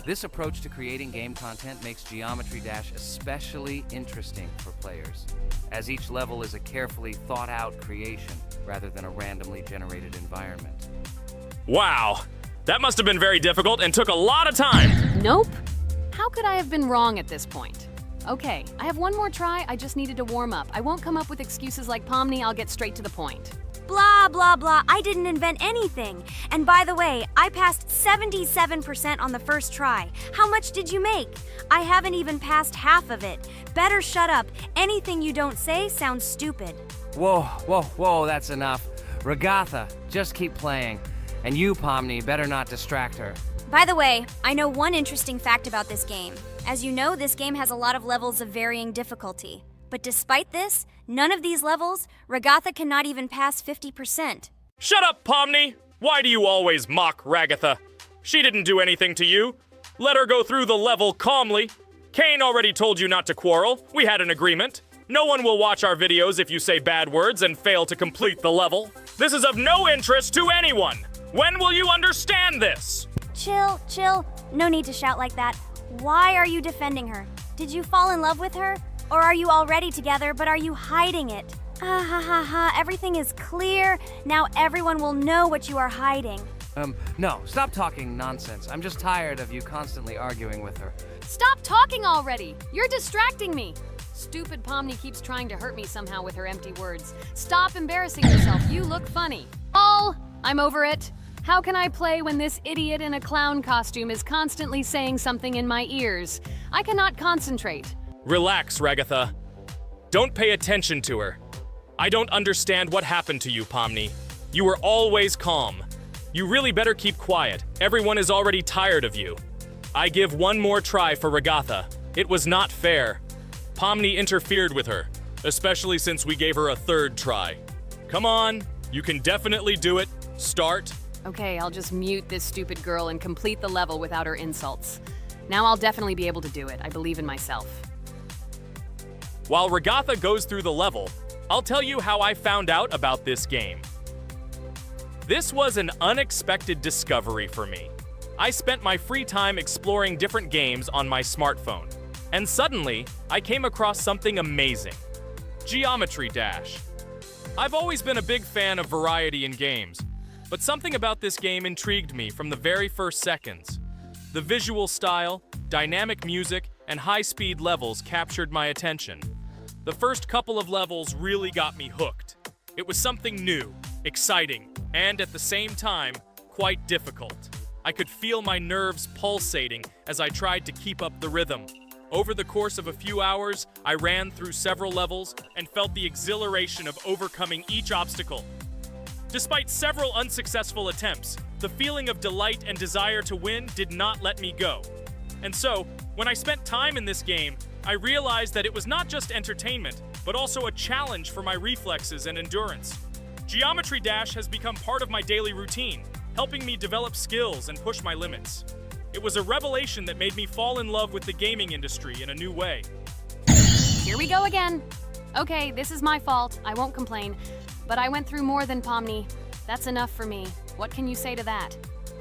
This approach to creating game content makes Geometry Dash especially interesting for players, as each level is a carefully thought-out creation rather than a randomly generated environment. Wow. That must have been very difficult and took a lot of time. Nope. How could I have been wrong at this point? Okay, I have one more try. I just needed to warm up. I won't come up with excuses like Pomni. I'll get straight to the point. Blah, blah, blah. I didn't invent anything. And by the way, I passed 77% on the first try. How much did you make? I haven't even passed half of it. Better shut up. Anything you don't say sounds stupid. Whoa, whoa, whoa, that's enough. Ragatha, just keep playing. And you, Pomni, better not distract her. By the way, I know one interesting fact about this game. As you know, this game has a lot of levels of varying difficulty. But despite this, none of these levels, Ragatha cannot even pass 50%. Shut up, Pomni! Why do you always mock Ragatha? She didn't do anything to you. Let her go through the level calmly. Kane already told you not to quarrel. We had an agreement. No one will watch our videos if you say bad words and fail to complete the level. This is of no interest to anyone. When will you understand this? Chill, chill. No need to shout like that. Why are you defending her? Did you fall in love with her? Or are you already together, but are you hiding it? Ah ha ha ha, everything is clear. Now everyone will know what you are hiding. No, stop talking nonsense. I'm just tired of you constantly arguing with her. Stop talking already! You're distracting me! Stupid Pomni keeps trying to hurt me somehow with her empty words. Stop embarrassing yourself. You look funny. Oh, I'm over it. How can I play when this idiot in a clown costume is constantly saying something in my ears? I cannot concentrate. Relax, Ragatha. Don't pay attention to her. I don't understand what happened to you, Pomni. You were always calm. You really better keep quiet. Everyone is already tired of you. I give one more try for Ragatha. It was not fair. Pomni interfered with her, especially since we gave her a third try. Come on, you can definitely do it. Start. Okay, I'll just mute this stupid girl and complete the level without her insults. Now I'll definitely be able to do it. I believe in myself. While Ragatha goes through the level, I'll tell you how I found out about this game. This was an unexpected discovery for me. I spent my free time exploring different games on my smartphone, and suddenly, I came across something amazing. Geometry Dash. I've always been a big fan of variety in games, but something about this game intrigued me from the very first seconds. The visual style, dynamic music, and high-speed levels captured my attention. The first couple of levels really got me hooked. It was something new, exciting, and at the same time, quite difficult. I could feel my nerves pulsating as I tried to keep up the rhythm. Over the course of a few hours, I ran through several levels and felt the exhilaration of overcoming each obstacle. Despite several unsuccessful attempts, the feeling of delight and desire to win did not let me go. And so, when I spent time in this game, I realized that it was not just entertainment, but also a challenge for my reflexes and endurance. Geometry Dash has become part of my daily routine, helping me develop skills and push my limits. It was a revelation that made me fall in love with the gaming industry in a new way. Here we go again. Okay, this is my fault. I won't complain. But I went through more than Pomni. That's enough for me. What can you say to that?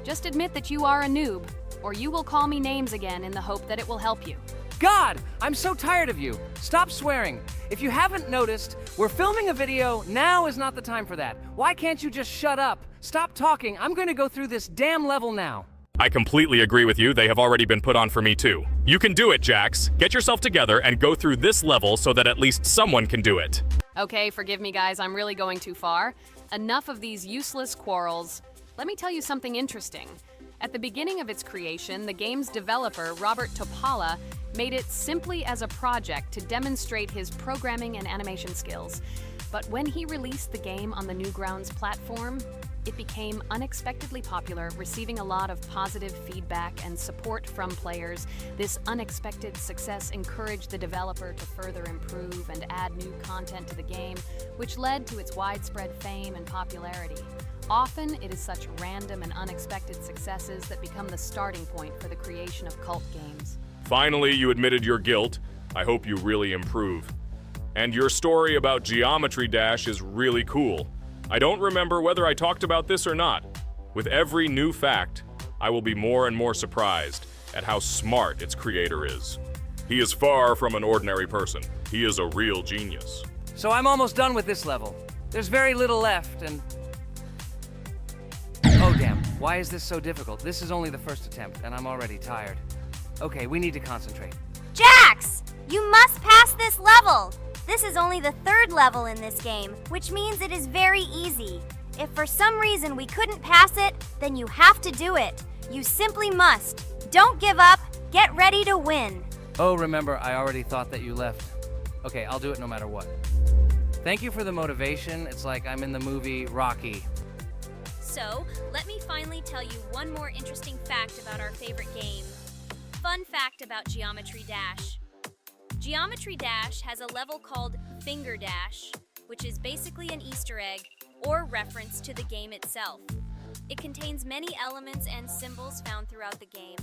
Just admit that you are a noob, or you will call me names again in the hope that it will help you. God, I'm so tired of you. Stop swearing. If you haven't noticed, we're filming a video. Now is not the time for that. Why can't you just shut up? Stop talking. I'm going to go through this damn level now. I completely agree with you. They have already been put on for me too. You can do it, Jax. Get yourself together and go through this level so that at least someone can do it. Okay, forgive me guys, I'm really going too far. Enough of these useless quarrels. Let me tell you something interesting. At the beginning of its creation, the game's developer, Robert Topala, made it simply as a project to demonstrate his programming and animation skills. But when he released the game on the Newgrounds platform, it became unexpectedly popular, receiving a lot of positive feedback and support from players. This unexpected success encouraged the developer to further improve and add new content to the game, which led to its widespread fame and popularity. Often, it is such random and unexpected successes that become the starting point for the creation of cult games. Finally, you admitted your guilt. I hope you really improve. And your story about Geometry Dash is really cool. I don't remember whether I talked about this or not. With every new fact, I will be more and more surprised at how smart its creator is. He is far from an ordinary person. He is a real genius. So I'm almost done with this level. There's very little left, and... Oh damn, why is this so difficult? This is only the first attempt, and I'm already tired. Okay, we need to concentrate. Jax! You must pass this level! This is only the third level in this game, which means it is very easy. If for some reason we couldn't pass it, then you have to do it. You simply must. Don't give up. Get ready to win. Oh, remember, I already thought that you left. Okay, I'll do it no matter what. Thank you for the motivation. It's like I'm in the movie Rocky. So, let me finally tell you one more interesting fact about our favorite game. Fun fact about Geometry Dash. Geometry Dash has a level called Finger Dash, which is basically an Easter egg or reference to the game itself. It contains many elements and symbols found throughout the game,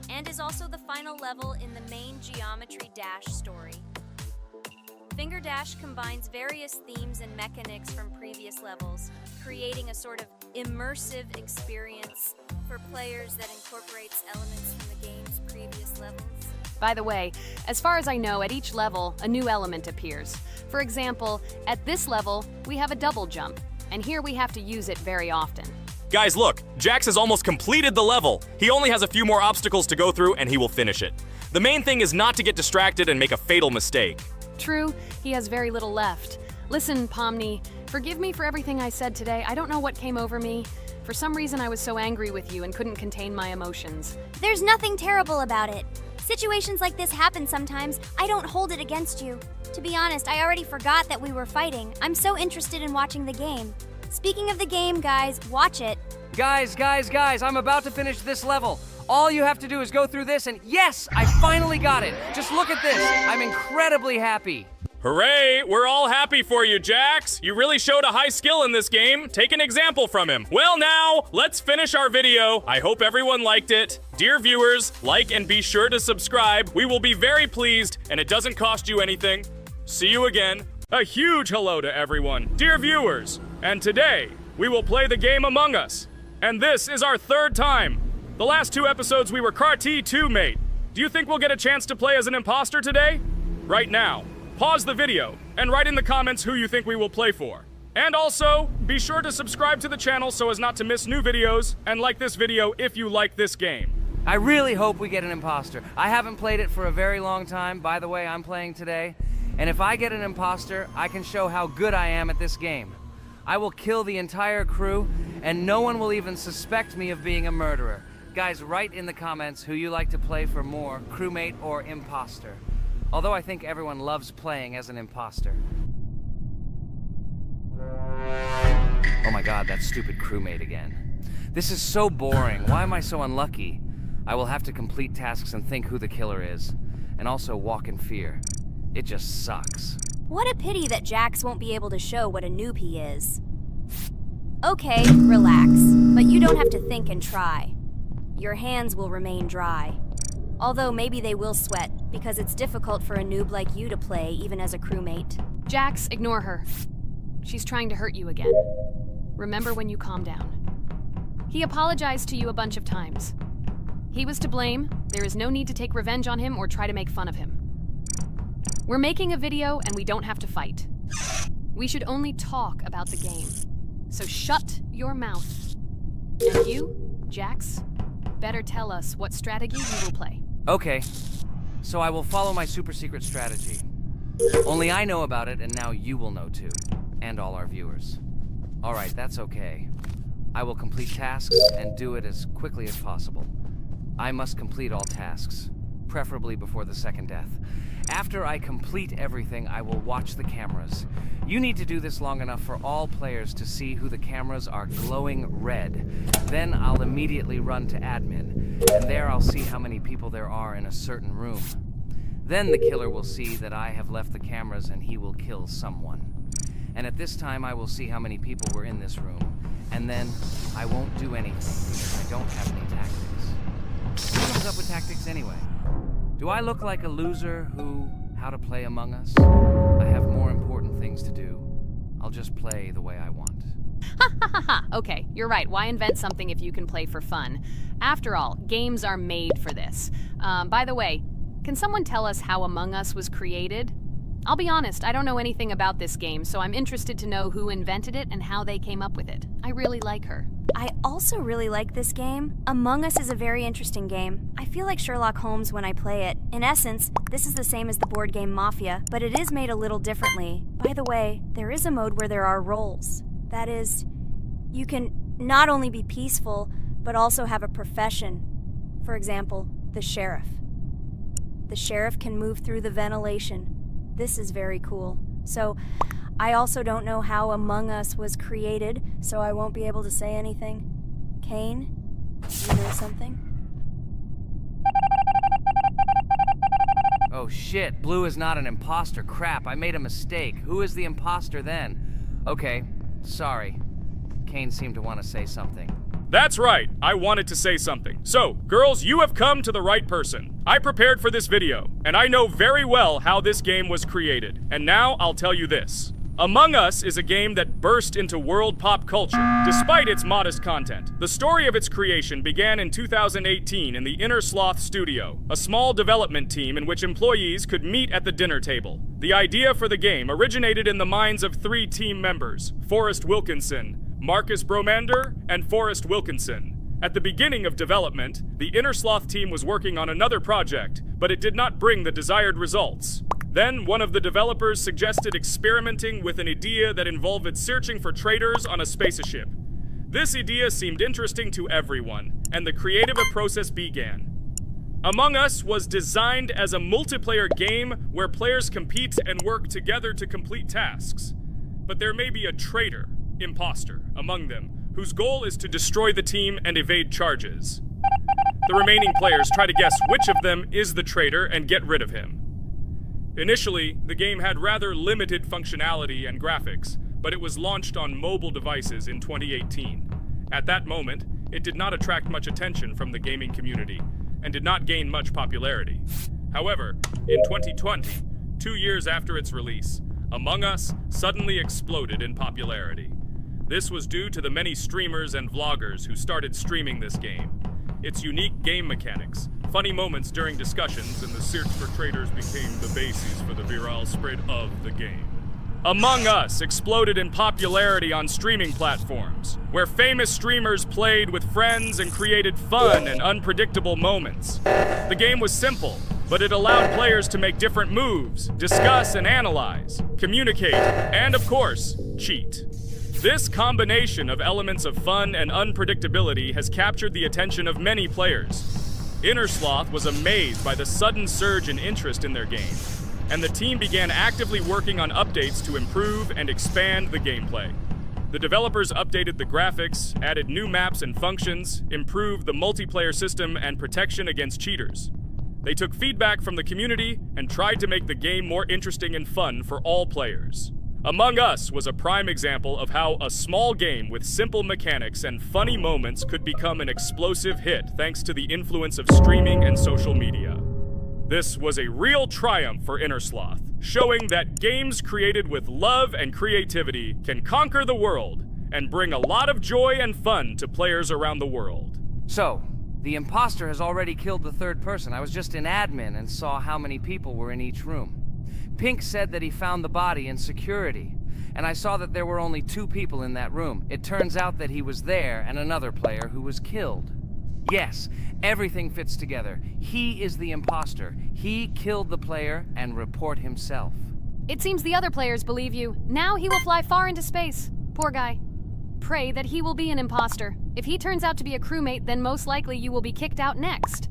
and is also the final level in the main Geometry Dash story. Finger Dash combines various themes and mechanics from previous levels, creating a sort of immersive experience for players that incorporates elements from the game's previous levels. By the way, as far as I know, at each level, a new element appears. For example, at this level, we have a double jump, and here we have to use it very often. Guys, look, Jax has almost completed the level. He only has a few more obstacles to go through and he will finish it. The main thing is not to get distracted and make a fatal mistake. True, he has very little left. Listen, Pomni, forgive me for everything I said today. I don't know what came over me. For some reason, I was so angry with you and couldn't contain my emotions. There's nothing terrible about it. Situations like this happen sometimes. I don't hold it against you. To be honest, I already forgot that we were fighting. I'm so interested in watching the game. Speaking of the game, guys, watch it. Guys, I'm about to finish this level. All you have to do is go through this, and yes, I finally got it. Just look at this. I'm incredibly happy. Hooray! We're all happy for you, Jax! You really showed a high skill in this game. Take an example from him. Well now, let's finish our video. I hope everyone liked it. Dear viewers, like and be sure to subscribe. We will be very pleased, and it doesn't cost you anything. See you again. A huge hello to everyone, dear viewers. And today, we will play the game Among Us. And this is our third time. The last two episodes we were CAR-T 2 mate. Do you think we'll get a chance to play as an imposter today? Right now, pause the video and write in the comments who you think we will play for. And also, be sure to subscribe to the channel so as not to miss new videos, and like this video if you like this game. I really hope we get an imposter. I haven't played it for a very long time. By the way, I'm playing today. And if I get an imposter, I can show how good I am at this game. I will kill the entire crew, and no one will even suspect me of being a murderer. Guys, write in the comments who you like to play for more, crewmate or imposter. Although I think everyone loves playing as an imposter. Oh my god, that stupid crewmate again. This is so boring. Why am I so unlucky? I will have to complete tasks and think who the killer is, and also walk in fear. It just sucks. What a pity that Jax won't be able to show what a noob he is. Okay, relax, but you don't have to think and try. Your hands will remain dry. Although maybe they will sweat, because it's difficult for a noob like you to play even as a crewmate. Jax, ignore her. She's trying to hurt you again. Remember when you calm down. He apologized to you a bunch of times. He was to blame. There is no need to take revenge on him or try to make fun of him. We're making a video and we don't have to fight. We should only talk about the game. So shut your mouth. And you, Jax, better tell us what strategy you will play. Okay, so I will follow my super secret strategy. Only I know about it, and now you will know too. And all our viewers. Alright, that's okay. I will complete tasks and do it as quickly as possible. I must complete all tasks, preferably before the second death. After I complete everything, I will watch the cameras. You need to do this long enough for all players to see who the cameras are glowing red. Then I'll immediately run to admin, and there I'll see how many people there are in a certain room. Then the killer will see that I have left the cameras and he will kill someone. And at this time I will see how many people were in this room. And then I won't do anything because I don't have any tactics. Who comes up with tactics anyway? Do I look like a loser who, how to play Among Us? I have more important things to do. I'll just play the way I want. Ha ha ha ha! Okay, you're right. Why invent something if you can play for fun? After all, games are made for this. By the way, can someone tell us how Among Us was created? I'll be honest, I don't know anything about this game, so I'm interested to know who invented it and how they came up with it. I really like her. I also really like this game. Among Us is a very interesting game. I feel like Sherlock Holmes when I play it. In essence, this is the same as the board game Mafia, but it is made a little differently. By the way, there is a mode where there are roles. That is, you can not only be peaceful, but also have a profession. For example, the sheriff. The sheriff can move through the ventilation. This is very cool. So, I also don't know how Among Us was created, so I won't be able to say anything. Kane, you know something? Oh shit, Blue is not an imposter. Crap, I made a mistake. Who is the imposter then? Okay, sorry. Kane seemed to want to say something. That's right, I wanted to say something. So, girls, you have come to the right person. I prepared for this video, and I know very well how this game was created. And now I'll tell you this. Among Us is a game that burst into world pop culture, despite its modest content. The story of its creation began in 2018 in the Inner Sloth Studio, a small development team in which employees could meet at the dinner table. The idea for the game originated in the minds of 3 team members, Forrest Wilkinson, Marcus Bromander, and Forrest Wilkinson. At the beginning of development, the Inner Sloth team was working on another project, but it did not bring the desired results. Then, one of the developers suggested experimenting with an idea that involved searching for traitors on a spaceship. This idea seemed interesting to everyone, and the creative process began. Among Us was designed as a multiplayer game where players compete and work together to complete tasks. But there may be a traitor, imposter, among them, whose goal is to destroy the team and evade charges. The remaining players try to guess which of them is the traitor and get rid of him. Initially, the game had rather limited functionality and graphics, but it was launched on mobile devices in 2018. At that moment, it did not attract much attention from the gaming community, and did not gain much popularity. However, in 2020, 2 years after its release, Among Us suddenly exploded in popularity. This was due to the many streamers and vloggers who started streaming this game. Its unique game mechanics, funny moments during discussions, and the search for traitors became the basis for the viral spread of the game. Among Us exploded in popularity on streaming platforms, where famous streamers played with friends and created fun and unpredictable moments. The game was simple, but it allowed players to make different moves, discuss and analyze, communicate, and of course, cheat. This combination of elements of fun and unpredictability has captured the attention of many players. Inner Sloth was amazed by the sudden surge in interest in their game, and the team began actively working on updates to improve and expand the gameplay. The developers updated the graphics, added new maps and functions, improved the multiplayer system and protection against cheaters. They took feedback from the community and tried to make the game more interesting and fun for all players. Among Us was a prime example of how a small game with simple mechanics and funny moments could become an explosive hit thanks to the influence of streaming and social media. This was a real triumph for Innersloth, showing that games created with love and creativity can conquer the world and bring a lot of joy and fun to players around the world. So, the imposter has already killed the third person. I was just in admin and saw how many people were in each room. Pink said that he found the body in security, and I saw that there were only 2 people in that room. It turns out that he was there and another player who was killed. Yes, everything fits together. He is the imposter. He killed the player and report himself. It seems the other players believe you. Now he will fly far into space. Poor guy. Pray that he will be an imposter. If he turns out to be a crewmate, then most likely you will be kicked out next.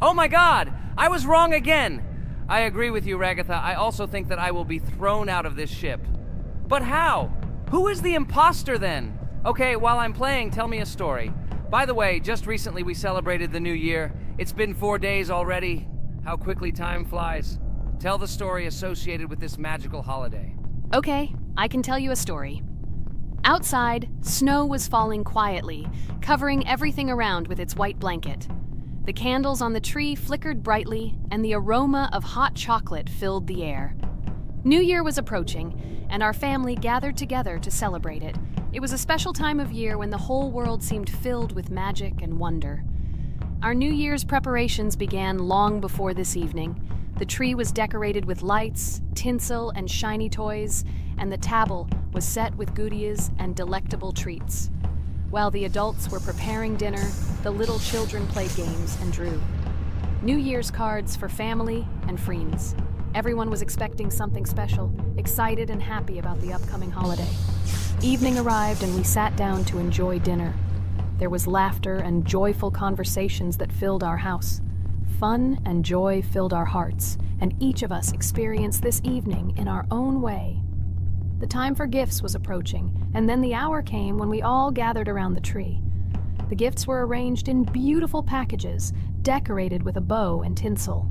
Oh my god! I was wrong again! I agree with you, Ragatha. I also think that I will be thrown out of this ship. But how? Who is the imposter then? Okay, while I'm playing, tell me a story. By the way, just recently we celebrated the new year. It's been 4 days already. How quickly time flies. Tell the story associated with this magical holiday. Okay, I can tell you a story. Outside, snow was falling quietly, covering everything around with its white blanket. The candles on the tree flickered brightly, and the aroma of hot chocolate filled the air. New Year was approaching, and our family gathered together to celebrate it. It was a special time of year when the whole world seemed filled with magic and wonder. Our New Year's preparations began long before this evening. The tree was decorated with lights, tinsel, and shiny toys, and the table was set with goodies and delectable treats. While the adults were preparing dinner, the little children played games and drew. New Year's cards for family and friends. Everyone was expecting something special, excited and happy about the upcoming holiday. Evening arrived and we sat down to enjoy dinner. There was laughter and joyful conversations that filled our house. Fun and joy filled our hearts, and each of us experienced this evening in our own way. The time for gifts was approaching, and then the hour came when we all gathered around the tree. The gifts were arranged in beautiful packages, decorated with a bow and tinsel.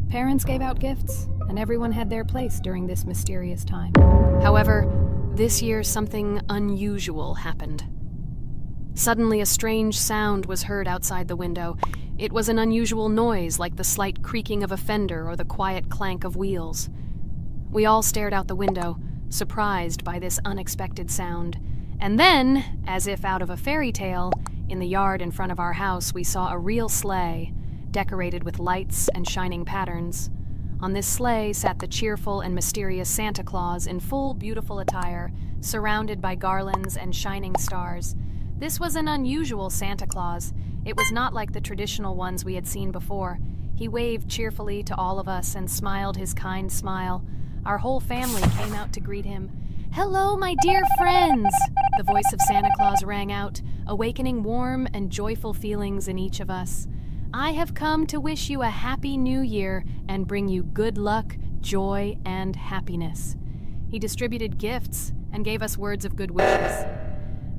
Parents gave out gifts, and everyone had their place during this mysterious time. However, this year something unusual happened. Suddenly a strange sound was heard outside the window. It was an unusual noise, like the slight creaking of a fender or the quiet clank of wheels. We all stared out the window, surprised by this unexpected sound. And then, as if out of a fairy tale, in the yard in front of our house we saw a real sleigh, decorated with lights and shining patterns. On this sleigh sat the cheerful and mysterious Santa Claus in full beautiful attire, surrounded by garlands and shining stars. This was an unusual Santa Claus. It was not like the traditional ones we had seen before. He waved cheerfully to all of us and smiled his kind smile. Our whole family came out to greet him. "Hello, my dear friends!" The voice of Santa Claus rang out, awakening warm and joyful feelings in each of us. "I have come to wish you a happy new year and bring you good luck, joy, and happiness." He distributed gifts and gave us words of good wishes.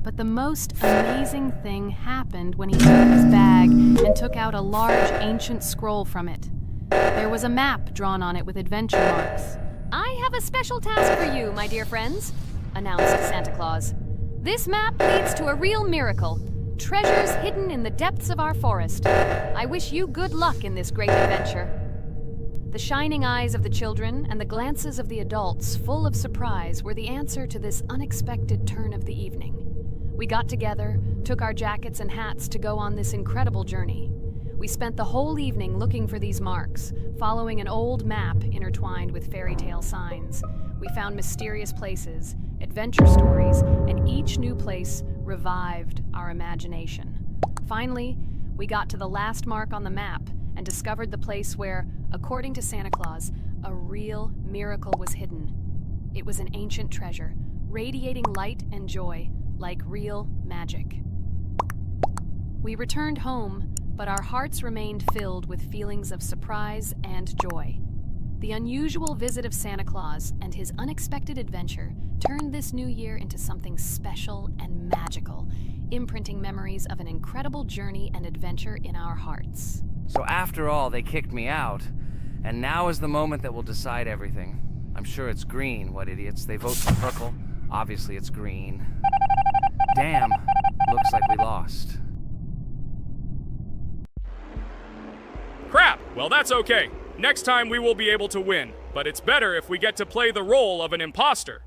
But the most amazing thing happened when he opened his bag and took out a large ancient scroll from it. There was a map drawn on it with adventure marks. "I have a special task for you, my dear friends," announced Santa Claus. "This map leads to a real miracle. Treasures hidden in the depths of our forest. I wish you good luck in this great adventure." The shining eyes of the children and the glances of the adults, full of surprise, were the answer to this unexpected turn of the evening. We got together, took our jackets and hats to go on this incredible journey. We spent the whole evening looking for these marks, following an old map intertwined with fairy tale signs. We found mysterious places, adventure stories, and each new place revived our imagination. Finally, we got to the last mark on the map and discovered the place where, according to Santa Claus, a real miracle was hidden. It was an ancient treasure, radiating light and joy, like real magic. We returned home, but our hearts remained filled with feelings of surprise and joy. The unusual visit of Santa Claus and his unexpected adventure turned this new year into something special and magical, imprinting memories of an incredible journey and adventure in our hearts. So after all, they kicked me out, and now is the moment that will decide everything. I'm sure it's green, what idiots. They vote for purple. Obviously it's green. Damn, looks like we lost. Crap! Well, that's okay. Next time we will be able to win, but it's better if we get to play the role of an imposter.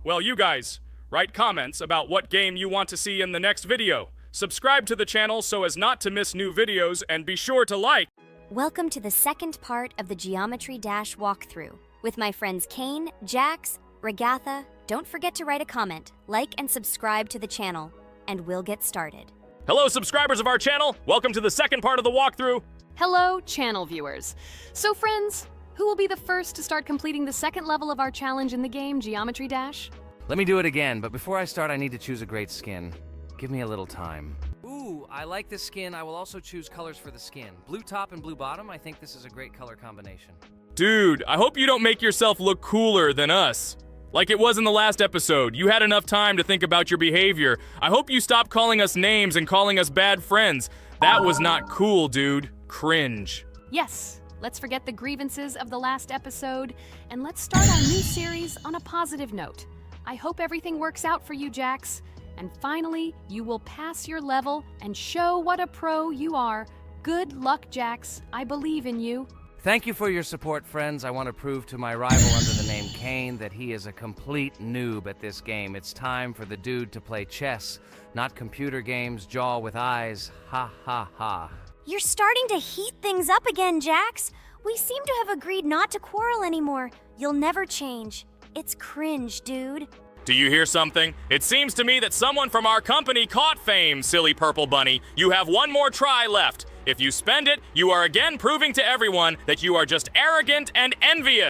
Well, you guys, write comments about what game you want to see in the next video. Subscribe to the channel so as not to miss new videos, and be sure to like. Welcome to the second part of the Geometry Dash walkthrough. With my friends Kane, Jax, Regatha, don't forget to write a comment, like and subscribe to the channel, and we'll get started. Hello, subscribers of our channel. Welcome to the second part of the walkthrough. Hello, channel viewers. So friends, who will be the first to start completing the second level of our challenge in the game, Geometry Dash? Let me do it again, but before I start, I need to choose a great skin. Give me a little time. Ooh, I like this skin. I will also choose colors for the skin. Blue top and blue bottom. I think this is a great color combination. Dude, I hope you don't make yourself look cooler than us. Like it was in the last episode. You had enough time to think about your behavior. I hope you stop calling us names and calling us bad friends. That was not cool, dude. Cringe. Yes, let's forget the grievances of the last episode, and let's start our new series on a positive note. I hope everything works out for you, Jax. And finally, you will pass your level and show what a pro you are. Good luck, Jax. I believe in you. Thank you for your support, friends. I want to prove to my rival under the name Kane that he is a complete noob at this game. It's time for the dude to play chess, not computer games, jaw with eyes. Ha ha ha. You're starting to heat things up again, Jax. We seem to have agreed not to quarrel anymore. You'll never change. It's cringe, dude. Do you hear something? It seems to me that someone from our company caught fame, silly purple bunny. You have one more try left. If you spend it, you are again proving to everyone that you are just arrogant and envious.